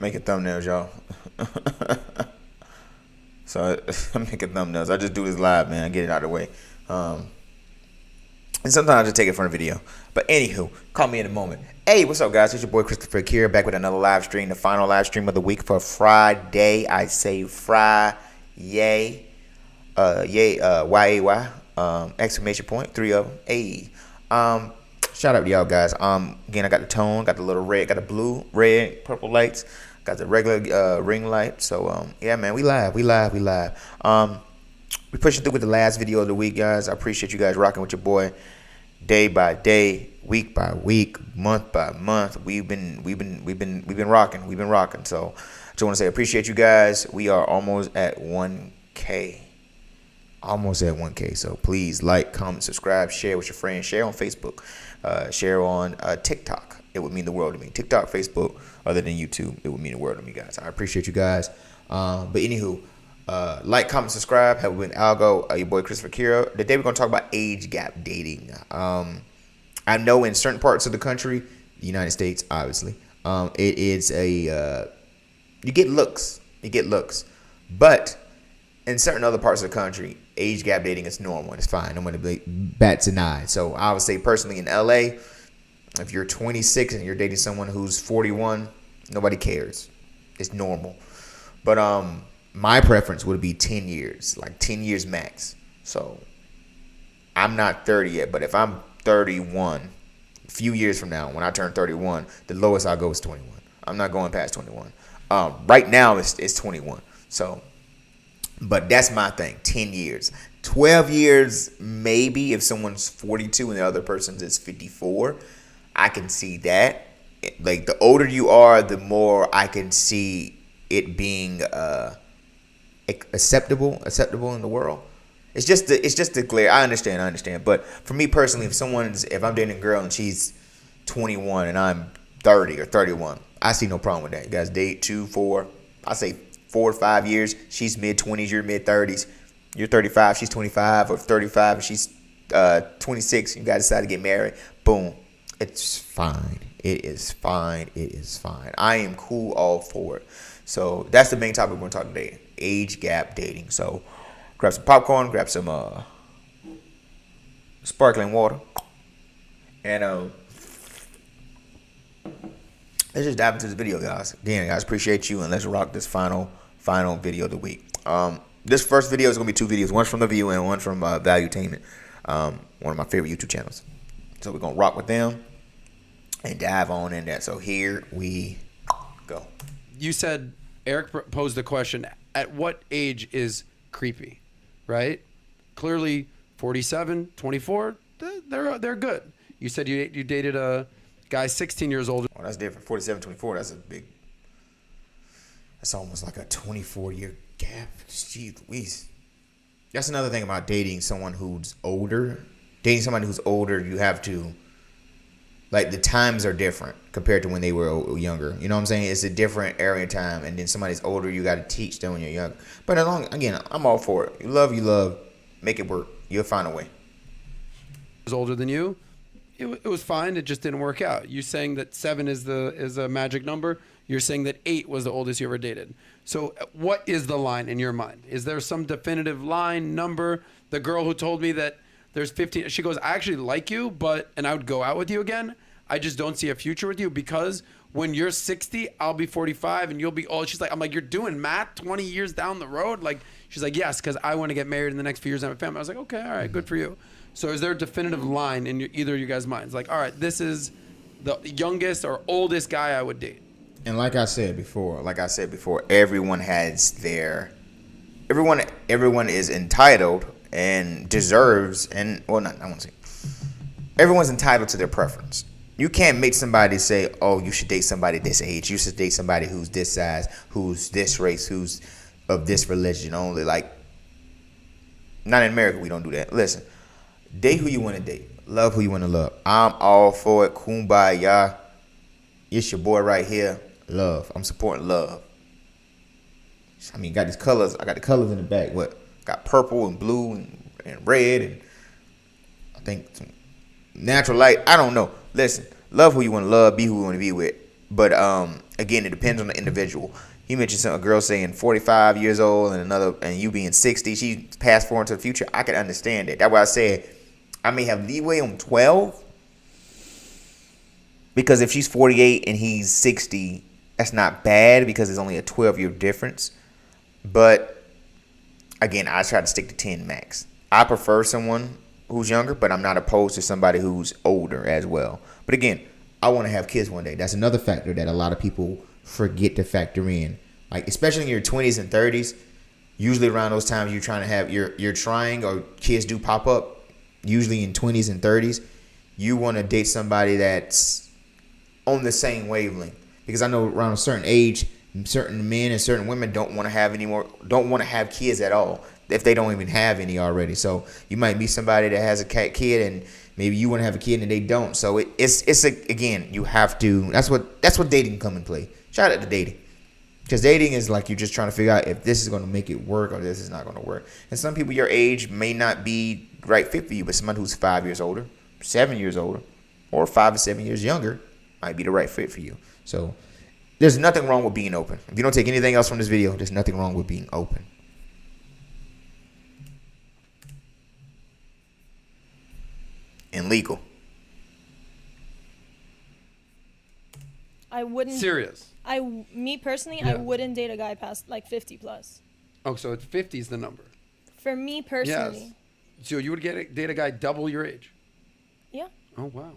Making thumbnails, y'all. So I'm making thumbnails. I just do this live, man. I get it out of the way. And sometimes I just take it from a video. But anywho, call me in a moment. Hey, what's up, guys? It's your boy Christopher Akira back with another live stream, the final live stream of the week for Friday. I say Friday. Yay, Y-A-Y, exclamation point, 3 of them. Hey, shout out to y'all guys. Again, I got the tone, got the little red, got the blue, red, purple lights, got the regular ring light. So yeah, man, we live. We pushing through with the last video of the week, guys. I appreciate you guys rocking with your boy, day by day, week by week, month by month. We've been rocking. We've been rocking. So I just want to say appreciate you guys. We are almost at 1K. Almost at 1K. So please like, comment, subscribe, share with your friends, share on Facebook, share on TikTok. It would mean the world to me. TikTok, Facebook, other than YouTube, it would mean the world to me, guys. I appreciate you guys. But anywho, like, comment, subscribe. Have been Algo, your boy Christopher Akira. Today we're gonna talk about age gap dating. I know in certain parts of the country, the United States, obviously, it is a you get looks, but in certain other parts of the country, age gap dating is normal. It's fine. Nobody bats an eye. So I would say personally in LA, if you're 26 and you're dating someone who's 41, nobody cares. It's normal. But my preference would be 10 years, like 10 years max. So I'm not 30 yet, but if I'm 31, a few years from now, when I turn 31, the lowest I'll go is 21. I'm not going past 21. Right now it's 21. So, but that's my thing. 10 years, 12 years, maybe if someone's 42 and the other person's is 54, I can see that. Like the older you are, the more I can see it being acceptable in the world. It's just the glare. I understand. But for me personally, if I'm dating a girl and she's 21 and I'm 30 or 31, I see no problem with that. You guys date 2, 4, I say 4 or 5 years. She's mid-20s, you're mid-30s. You're 35, she's 25, or 35 and she's 26. You guys decide to get married. Boom. It's fine. It is fine. I am cool all for it. So that's the main topic we're going to talk today. Age gap dating. So grab some popcorn, grab some sparkling water, and let's just dive into this video, guys. Again, guys, appreciate you, and let's rock this final video of the week. This first video is going to be 2 videos. One's from The View and one from Valuetainment, one of my favorite YouTube channels. So we're going to rock with them and dive on in that. So here we go. You said Eric posed the question, at what age is creepy, right? Clearly 47, 24, they're good. You said you dated a guy 16 years old. Oh, that's different. 47, 24, that's almost like a 24-year gap. Jeez Louise. That's another thing about dating someone who's older. Dating somebody who's older, you have to, like, the times are different compared to when they were younger. You know what I'm saying? It's a different area of time. And then somebody's older, you got to teach them when you're younger. But again, I'm all for it. You love. Make it work. You'll find a way. Was older than you. It was fine. It just didn't work out. You saying that 7 is a magic number. You're saying that 8 was the oldest you ever dated. So what is the line in your mind? Is there some definitive line, number? The girl who told me that there's 15, she goes, I actually like you, and I would go out with you again. I just don't see a future with you because when you're 60, I'll be 45 and you'll be old. She's like, I'm like, you're doing math 20 years down the road? Like, she's like, yes, because I want to get married in the next few years and have a family. I was like, okay, all right, good for you. So is there a definitive line in either of you guys' minds? Like, all right, this is the youngest or oldest guy I would date. And like I said before, everyone is entitled and deserves, and well, not I won't say. Everyone's entitled to their preference. You can't make somebody say, "Oh, you should date somebody this age. You should date somebody who's this size, who's this race, who's of this religion only." Like, not in America, we don't do that. Listen, date who you want to date. Love who you want to love. I'm all for it. Kumbaya. It's your boy right here. Love. I'm supporting love. I mean, got these colors. I got the colors in the back. What? Got purple and blue and red and think some natural light. I don't know. Listen, love who you want to love, be who you want to be with. But again, it depends on the individual. You mentioned a girl saying 45 years old and you being 60. She passed forward into the future. I can understand it. That's why I said I may have leeway on 12. Because if she's 48 and he's 60, that's not bad because it's only a 12-year difference. But again, I try to stick to 10 max. I prefer someone who's younger, but I'm not opposed to somebody who's older as well. But again, I want to have kids one day. That's another factor that a lot of people forget to factor in. Like, especially in your 20s and 30s, usually around those times you're trying to have, you're trying, or kids do pop up, usually in 20s and 30s, you want to date somebody that's on the same wavelength. Because I know around a certain age, certain men and certain women don't want to have kids at all, if they don't even have any already. So you might meet somebody that has a kid, and maybe you want to have a kid and they don't. So again, you have to. That's what dating come in play. Shout out to dating, because dating is like you're just trying to figure out if this is going to make it work or this is not going to work. And some people your age may not be the right fit for you, but somebody who's 5 years older, 7 years older, or 5 or 7 years younger might be the right fit for you. So there's nothing wrong with being open. If you don't take anything else from this video, there's nothing wrong with being open. And legal. I wouldn't. Serious. Me personally, Yeah. I wouldn't date a guy past like 50 plus. Oh, so it's 50 is the number. For me personally. Yes. So you would date a guy double your age? Yeah. Oh, wow.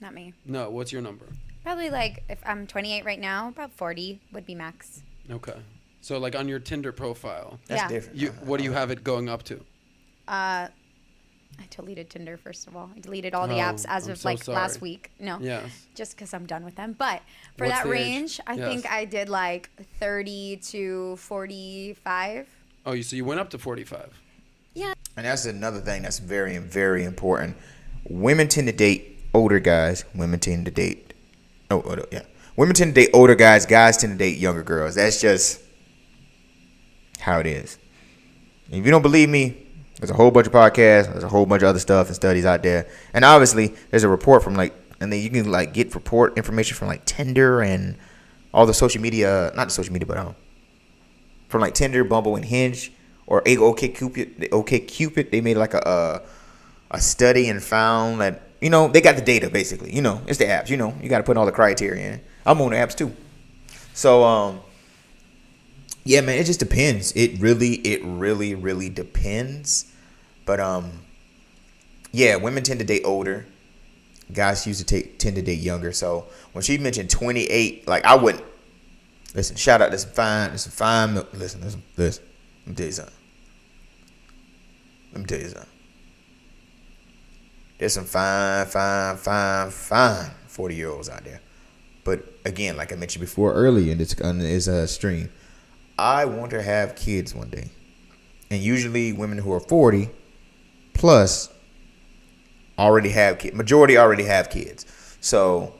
Not me. No, what's your number? Probably like, if I'm 28 right now, about 40 would be max. Okay. So like on your Tinder profile, That's Yeah. different. what do you have it going up to? I deleted Tinder, first of all. I deleted all the Oh, apps as I'm of so like last sorry. week. No. Yes. Just because I'm done with them. But for What's that the age? range, I Yes. think I did like 30 to 45. Oh, so you went up to 45. And that's another thing that's very, very important. Women tend to date older guys. Women tend to date Women tend to date older guys. Guys tend to date younger girls. That's just how it is. And if you don't believe me, there's a whole bunch of podcasts. There's a whole bunch of other stuff and studies out there. And obviously, there's a report from and then you can get report information from Tinder and all the social media, not the social media, but from Tinder, Bumble, and Hinge, or OkCupid. They made a study and found that they got the data basically. It's the apps. You got to put all the criteria in. I'm on the apps too. So yeah, man, it just depends. It really depends. But yeah, women tend to date older. Guys tend to date younger. So when she mentioned 28, I wouldn't listen. Shout out to some fine. Listen. Let me tell you something. There's some fine 40-year-olds out there. But again, like I mentioned before earlier in this stream, I want to have kids one day. And usually women who are 40 plus already have kids. Majority already have kids. So,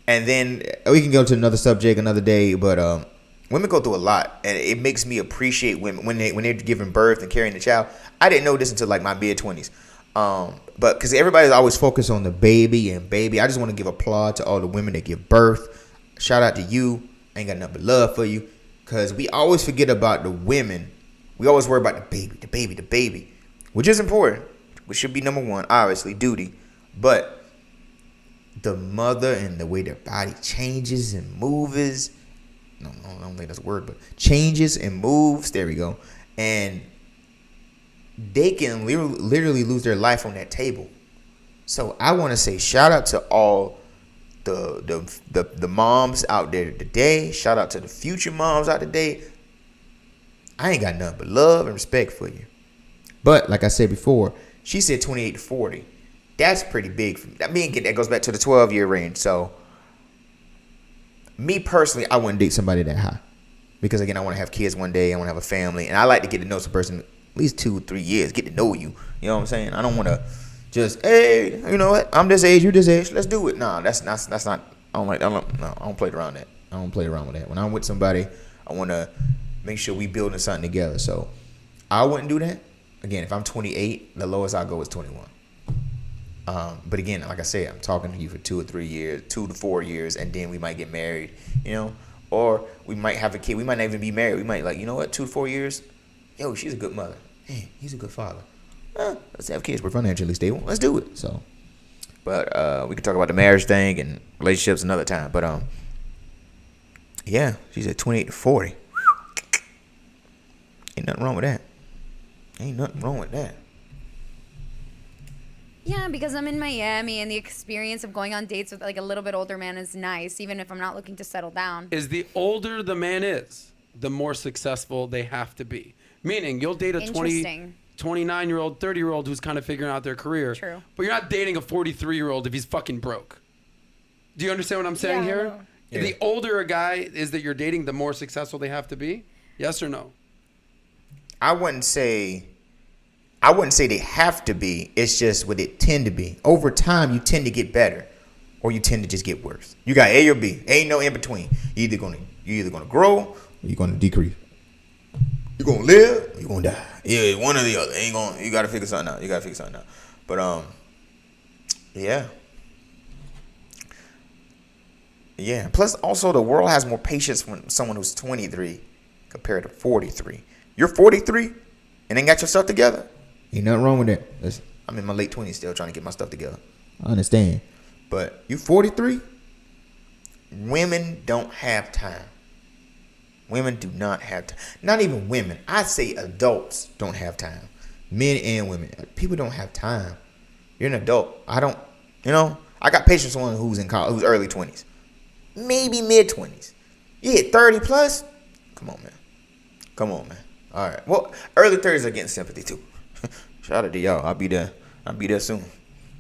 and then we can go to another subject another day, but women go through a lot, and it makes me appreciate women when they're giving birth and carrying the child. I didn't know this until my mid-20s. But because everybody's always focused on the baby, I just want to give applaud to all the women that give birth. Shout out to you. I ain't got nothing but love for you. Because we always forget about the women. We always worry about the baby, which is important, which should be number one, obviously, duty. But the mother and the way their body changes and moves, no, I don't think that's a word, but changes and moves, there we go. And they can literally lose their life on that table. So I want to say shout out to all the moms out there today. Shout out to the future moms out today. I ain't got nothing but love and respect for you. But like I said before, she said 28 to 40. That's pretty big for me. That goes back to the 12-year range. So me personally, I wouldn't date somebody that high. Because again, I want to have kids one day. I want to have a family. And I like to get to know some person at least 2 or 3 years. Get to know you. You know what I'm saying? I don't want to just, hey, you know what? I'm this age, you this age. Let's do it. No, that's not. I don't play around that. I don't play around with that. When I'm with somebody, I want to make sure we building something together. So I wouldn't do that. Again, if I'm 28, the lowest I go is 21. But again, like I said, I'm talking to you for 2 or 3 years, 2 to 4 years, and then we might get married, you know, or we might have a kid. We might not even be married. We might like, you know what, 2 to 4 years, yo, she's a good mother. Hey, he's a good father. Let's have kids. We're financially stable. Let's do it. So, but we can talk about the marriage thing and relationships another time. But yeah, she's at 28 to 40. Ain't nothing wrong with that. Ain't nothing wrong with that. Yeah, because I'm in Miami and the experience of going on dates with like a little bit older man is nice, even if I'm not looking to settle down. Is the older the man is, the more successful they have to be. Meaning, you'll date a 29-year-old, 30-year-old who's kind of figuring out their career. True. But you're not dating a 43-year-old if he's fucking broke. Do you understand what I'm saying Yeah, I here? know. Yeah. The older a guy is that you're dating, the more successful they have to be? Yes or no? I wouldn't say they have to be. It's just what it tend to be. Over time, you tend to get better, or you tend to just get worse. You got A or B. Ain't no in between. You're either gonna grow, or you're gonna decrease. You're gonna live, or you're gonna die. Yeah, one or the other. You gotta figure something out. But yeah. Yeah. Plus, also, the world has more patience when someone who's 23 compared to 43. You're 43 and ain't got your stuff together. Ain't nothing wrong with that. Listen, I'm in my late 20s still trying to get my stuff together. I understand. But you 43, women don't have time. Women do not have time. Not even women. I say adults don't have time. Men and women. People don't have time. You're an adult. I got patience for someone who's in college, who's early 20s. Maybe mid 20s. Yeah, 30 plus. Come on, man. All right. Well, early 30s are getting sympathy too. Shout out to y'all. I'll be there soon.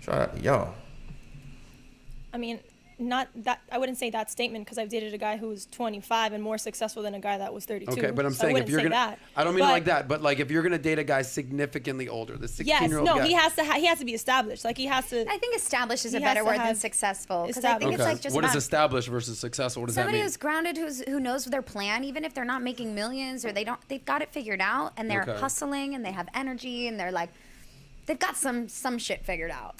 Shout out to y'all. I mean, not that I wouldn't say that statement because I've dated a guy who was 25 and more successful than a guy that was 32. Okay, but I'm So saying I if you're wouldn't gonna, say that. I don't mean But like that, but like if you're gonna date a guy significantly older, the 16-year-old yes, no, guy. he has to be established. Like he has to. I think established is a He better has to word than have successful, because I think established. it's like just what is about established versus successful? What does that somebody mean? who's grounded, who knows their plan, even if they're not making millions or they've got it figured out and they're Okay. hustling and they have energy and they're like, they've got some shit figured out.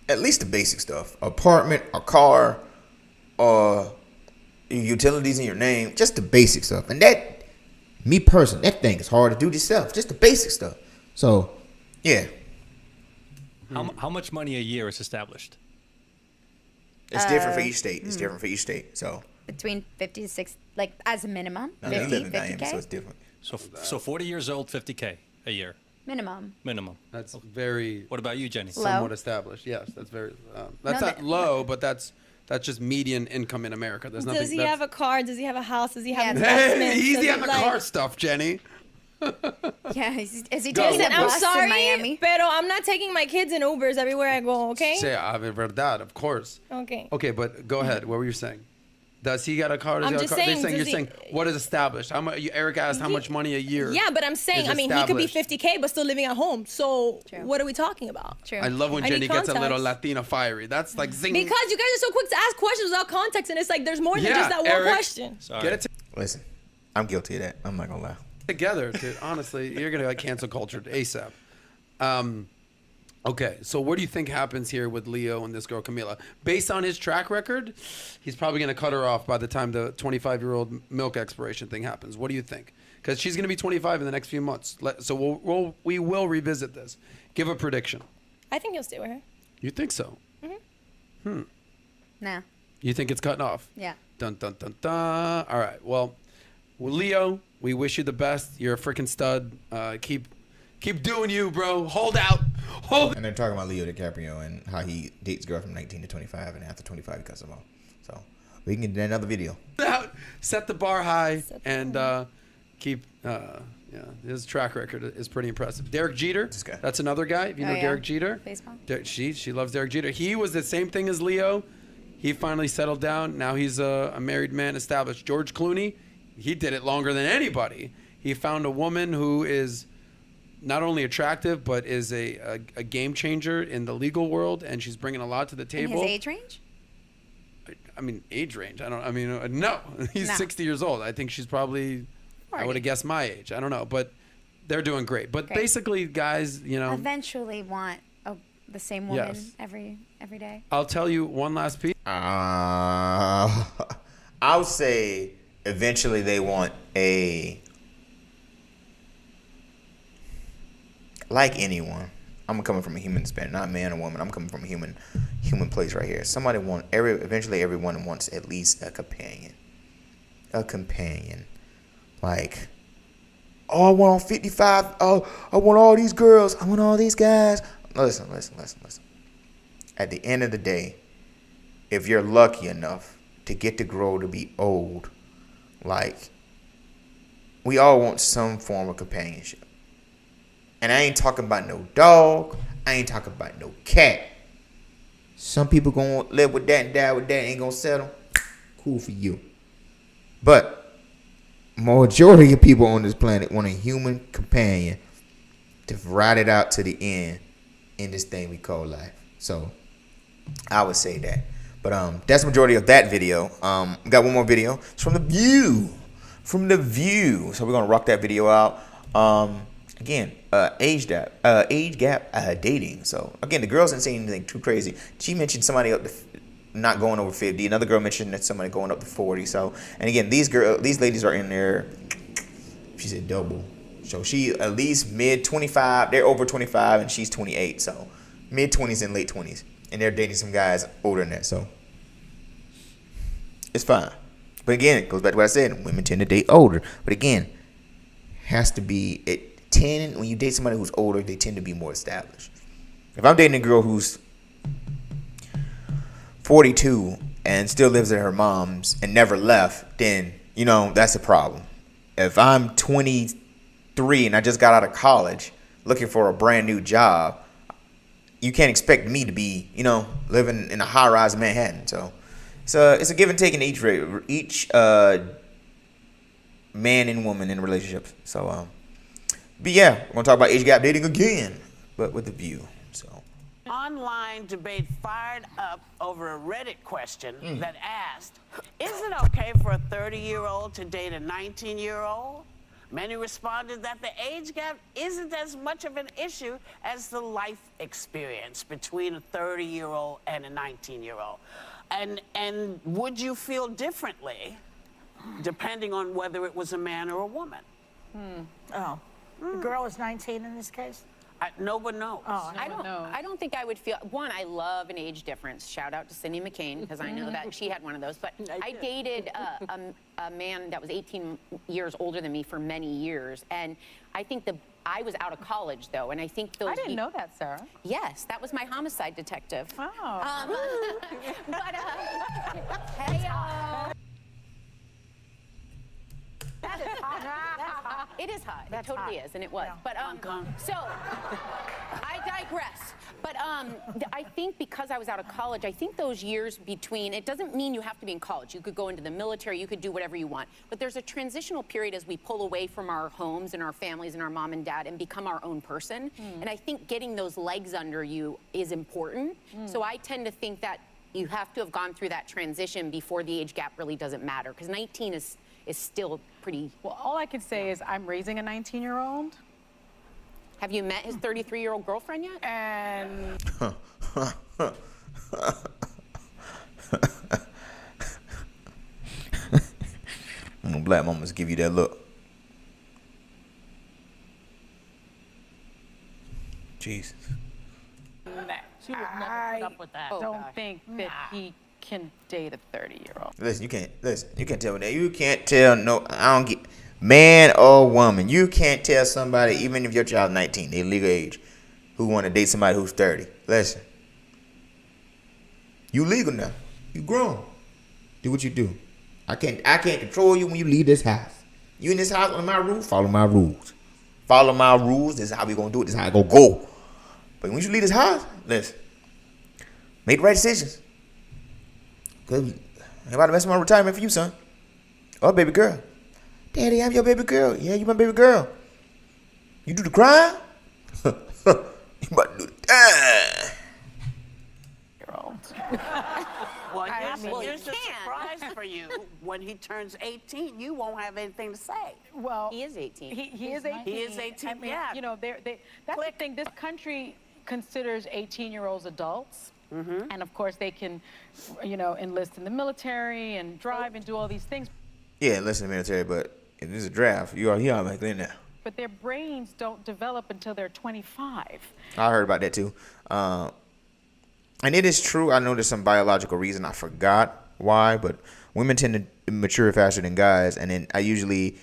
At least the basic stuff. Apartment, a car, utilities in your name. Just the basic stuff. And that, me personally, that thing is hard to do yourself. Just the basic stuff. So, yeah. How much money a year is established? It's different for each state. So, Between 50 to 60, like as a minimum, I live 50, in Miami, 50K? so it's different. So 40 years old, 50K a year Minimum. minimum. That's very What about you, Jenny? Low. somewhat established. Yes, that's very. That's No, not low, but that's just median income in America. There's nothing. Does he have a car? Does he have a house? Does he have Yeah. investments? Hey, easy Does on he, the like- car stuff, Jenny. Yeah, is he Go. taking Listen, a I'm bus sorry, in Miami? pero I'm not taking my kids in Ubers everywhere I go. Okay. Say, I've heard that, of course. Okay. Okay, but go ahead. What were you saying? Does he got a car? Does I'm he got just a car? saying, You're does saying what is established? How much? Eric asked how much money a year. Yeah, but I'm saying, is I mean, he could be established. 50K but still living at home. So True. what are we talking about? True. I love when I need Jenny gets a little context. Latina fiery. That's like zing. Because you guys are so quick to ask questions without context, and it's like there's more than Yeah, just that one Eric. question. Sorry. Get it Listen, I'm guilty of that. I'm not going to lie. together, dude. Honestly, you're gonna get cancel cultured ASAP. Okay, so what do you think happens here with Leo and this girl Camila? Based on his track record, he's probably gonna cut her off by the time the 25-year-old milk expiration thing happens. What do you think? Because she's gonna be 25 in the next few months. So we will revisit this. Give a prediction. I think he'll stay with her. You think so? Nah. You think it's cutting off? Yeah. Dun dun dun dun. All right. Well, Leo, we wish you the best. You're a freaking stud. Keep doing you, bro. Hold out. And they're talking about Leo DiCaprio and how he dates girls from 19 to 25, and after 25 he cuts them off. So we can get another video. Out. Set the bar high Set the and bar keep. Yeah, his track record is pretty impressive. Derek Jeter. This guy. That's another guy. If you Oh, know yeah. Derek Jeter. Baseball. She loves Derek Jeter. He was the same thing as Leo. He finally settled down. Now he's a married man, established. George Clooney. He did it longer than anybody. He found a woman who is not only attractive but is a game changer in the legal world, and she's bringing a lot to the In table. his age range? I mean, age range. No. He's No. 60 years old. I think she's probably, I would have guessed my age. I don't know. But they're doing great. But Great. basically, guys, you know, Eventually want the same woman Yes. every day. I'll tell you one last piece. I would say eventually they want like anyone. I'm coming from a human span, not man or woman. I'm coming from a human place right here. Eventually everyone wants at least a companion. A companion. Like, oh, I want all 55. Oh, I want all these girls. I want all these guys. Listen. At the end of the day, if you're lucky enough to get to grow to be old, like, we all want some form of companionship. And I ain't talking about no dog. I ain't talking about no cat. Some people gonna live with that and die with that, ain't gonna settle. Cool for you. But majority of people on this planet want a human companion to ride it out to the end in this thing we call life. So I would say that. But that's the majority of that video. We got one more video. It's from The View. So we're gonna rock that video out. Again, age gap dating. So again, the girls didn't say anything too crazy. She mentioned somebody up to not going over 50. Another girl mentioned that somebody going up to 40. So, and again, these ladies are in their, she said double. So she at least mid 25. They're over 25 and she's 28. So mid 20s and late 20s, and they're dating some guys older than that. So it's fine. But again, it goes back to what I said. Women tend to date older. But again, has to be when you date somebody who's older, they tend to be more established. If I'm dating a girl who's 42 and still lives at her mom's and never left, then, you know, that's a problem. If I'm 23 and I just got out of college looking for a brand new job, you can't expect me to be, you know, living in a high rise in Manhattan. So it's a give and take in each man and woman in relationships. So but yeah, we're gonna talk about age gap dating again, but with The View. So online debate fired up over a Reddit question that asked, is it okay for a 30-year-old to date a 19-year-old? Many responded that the age gap isn't as much of an issue as the life experience between a 30-year-old and a 19-year-old. And would you feel differently depending on whether it was a man or a woman? Oh, the girl is 19 in this case? No one knows. Oh, I don't think I would feel. One, I love an age difference. Shout out to Cindy McCain because I know that she had one of those. But I dated a man that was 18 years older than me for many years, and I think I was out of college though, and I think those. I didn't know that, Sarah. Yes, that was my homicide detective. Oh. But hey. that is hot. That's hot. It is hot. That's it totally hot. is, and it was. Yeah. But so I digress. But I think because I was out of college, I think those years between, it doesn't mean you have to be in college. You could go into the military, you could do whatever you want. But there's a transitional period as we pull away from our homes and our families and our mom and dad and become our own person. And I think getting those legs under you is important. So I tend to think that you have to have gone through that transition before the age gap really doesn't matter. Because 19 is still pretty. Well, all I can say is I'm raising a 19-year-old. Have you met his 33-year-old girlfriend yet? And black mamas give you that look. Jesus. She would never put up with that. don't think that he can date a 30-year-old. Listen, you can't tell me that. You can't tell I don't get man or woman. You can't tell somebody, even if your child's 19, they legal age, who want to date somebody who's 30. Listen. You legal now. You grown. Do what you do. I can't control you when you leave this house. You in this house under my roof, follow my rules. Follow my rules. This is how we gonna do it. This is how I gonna go. But when you leave this house, listen. Make the right decisions. Cause ain't about to mess with my retirement for you, son. Oh, baby girl. Daddy, I'm your baby girl. Yeah, you my baby girl. You do the crime? You about to do the time. Well, well, here's you the can't. surprise for you. When he turns 18, you won't have anything to say. Well, He is 18. he is 18. He is 18, I mean, yeah. you know, that's the thing. This country considers 18-year-olds adults. And of course, they can, you know, enlist in the military and drive and do all these things. Yeah, listen to the military, but if this is a draft, you are back in there. But their brains don't develop until they're 25. I heard about that too. And it is true. I know there's some biological reason. I forgot why, but women tend to mature faster than guys. And then I usually,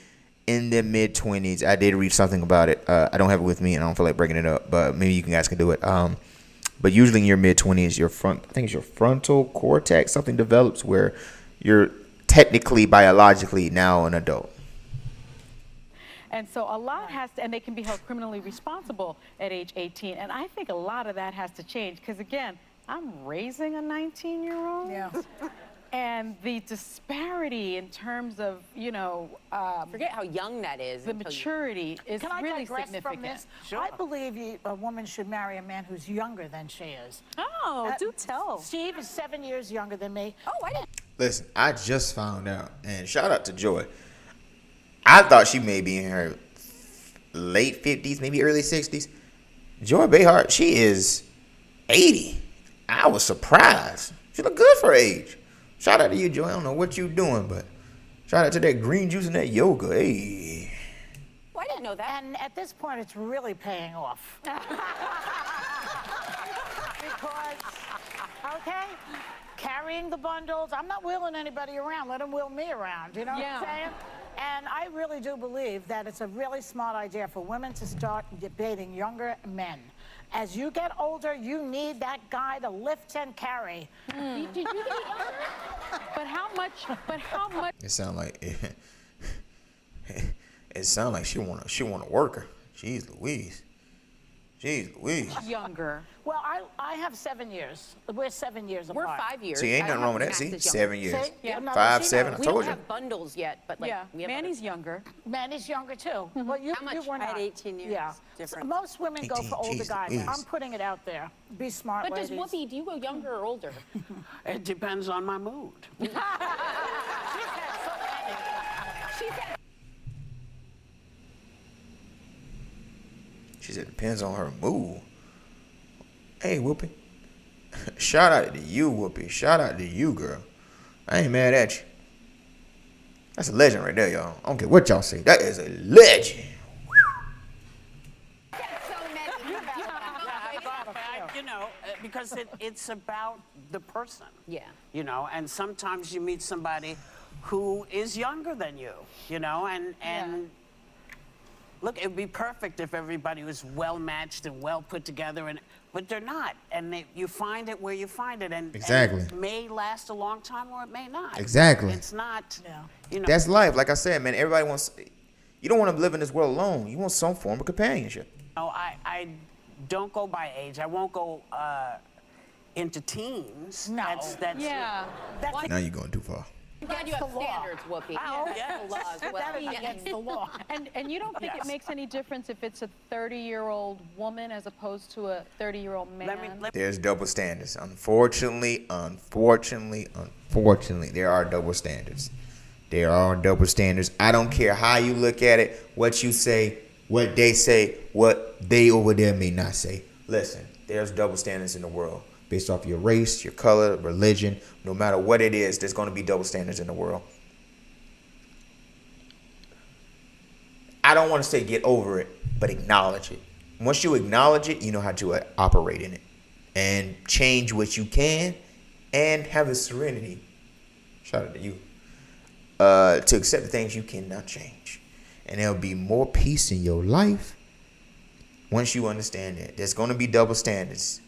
in the mid-20s, I did read something about it. I don't have it with me, and I don't feel like breaking it up, but maybe you guys can do it. But usually in your mid-20s, I think it's your frontal cortex, something develops where you're technically, biologically now an adult. And so a lot has to, and they can be held criminally responsible at age 18. And I think a lot of that has to change because, again, I'm raising a 19-year-old. Yeah. And the disparity in terms of, you know, Forget how young that is. the until you- maturity is Can I really digress significant. from this? Sure. I believe a woman should marry a man who's younger than she is. Oh, do tell. Steve is 7 years younger than me. Oh, I didn't. Listen, I just found out, and shout out to Joy. I thought she may be in her late 50s, maybe early 60s. Joy Behart, she is 80. I was surprised. She look good for her age. Shout out to you, Joy. I don't know what you doing, but shout out to that green juice and that yoga. Hey. Oh, I didn't know that. And at this point, it's really paying off. Because, okay, carrying the bundles, I'm not wheeling anybody around. Let them wheel me around. You know what I'm saying? And I really do believe that it's a really smart idea for women to start dating younger men. As you get older, you need that guy to lift and carry. Did you get younger? But how much? It sound like it sound like she want a worker. Jeez Louise. Younger. Well, I have 7 years. We're 7 years We're apart. 5 years. See, ain't I nothing don't wrong with have that. See, Max is 7 younger. years. See? Yeah, no, 5, she 7. I knows. We told don't you. have bundles yet, but like Yeah, we have Manny's younger. Manny's younger too. Well, you, How much? you were I not. had 18 years. Yeah. Different. Most women go 18, for older geez guys. Louise. I'm putting it out there. Be smart, But does ladies. Whoopi, do you go younger or older? It depends on my mood. She said, depends on her mood. Hey, Whoopi. Shout out to you, Whoopi. Shout out to you, girl. I ain't mad at you. That's a legend right there, y'all. I don't care what y'all say. That is a legend. You know, because it's about the person. Yeah. You know, and sometimes you meet somebody who is younger than you know, and look, it would be perfect if everybody was well matched and well put together, but they're not. And you find it where you find it, and Exactly. and it may last a long time or it may not. Exactly. It's not, you know. That's life. Like I said, man, everybody wants, you don't want to live in this world alone. You want some form of companionship. No, I don't go by age. I won't go into teens. No. That's Yeah. Now you're going too far. I'm glad you have the law. standards, Whoopi. Oh, Yeah. The law as well. That is Yeah. against the law. And you don't think it makes any difference if it's a 30-year-old woman as opposed to a 30-year-old man? There's double standards. Unfortunately, there are double standards. There are double standards. I don't care how you look at it, what you say, what they say, what they over there may not say. Listen, there's double standards in the world. Based off your race, your color, religion, no matter what it is, there's going to be double standards in the world. I don't want to say get over it, but acknowledge it. Once you acknowledge it, you know how to operate in it and change what you can and have the serenity, shout out to you, to accept the things you cannot change. And there'll be more peace in your life once you understand that. There's going to be double standards.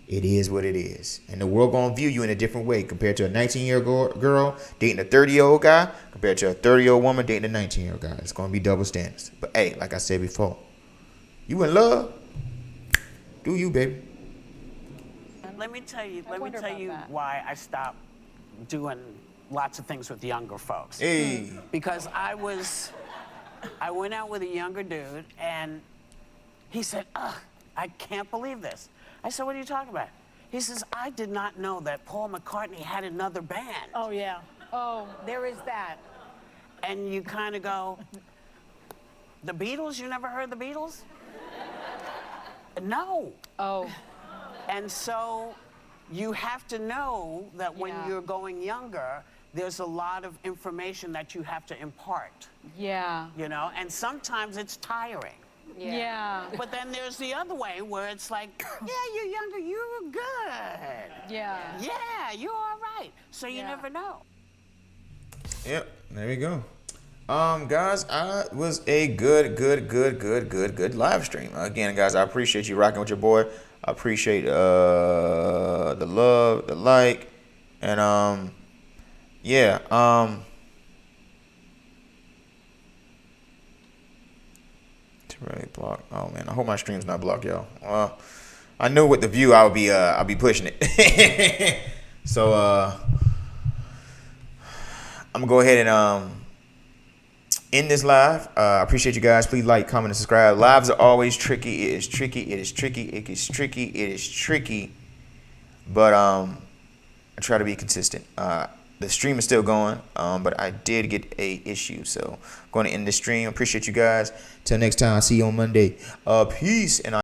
It is what it is. And the world going to view you in a different way compared to a 19-year-old girl dating a 30-year-old guy compared to a 30-year-old woman dating a 19-year-old guy. It's going to be double standards. But, hey, like I said before, you in love, do you, baby. Let me tell you wonder about that. why I stopped doing lots of things with younger folks. Hey. Because I went out with a younger dude, and he said, ugh, I can't believe this. I said, what are you talking about? He says, I did not know that Paul McCartney had another band. Oh, yeah. Oh, there is that. And you kind of go, the Beatles? You never heard the Beatles? No. Oh. And so you have to know that when Yeah. you're going younger, there's a lot of information that you have to impart, Yeah. you know? And sometimes it's tiring. Yeah. But then there's the other way where it's like, yeah, you're younger, you were good. Yeah. Yeah, you're all right. So you Yeah. never know. Yep, there we go. Guys, was a good live stream. Again, guys, I appreciate you rocking with your boy. I appreciate the love, the like, and yeah, temporarily blocked. Oh man, I hope my stream's not blocked, y'all. I knew with the view I'll be pushing it. So I'm gonna go ahead and end this live. I appreciate you guys. Please like, comment, and subscribe. Lives are always tricky. It is tricky. It is tricky. It is tricky. It is tricky. But I try to be consistent. The stream is still going, but I did get a issue, so I'm going to end the stream. Appreciate you guys. Till next time. See you on Monday. Peace. And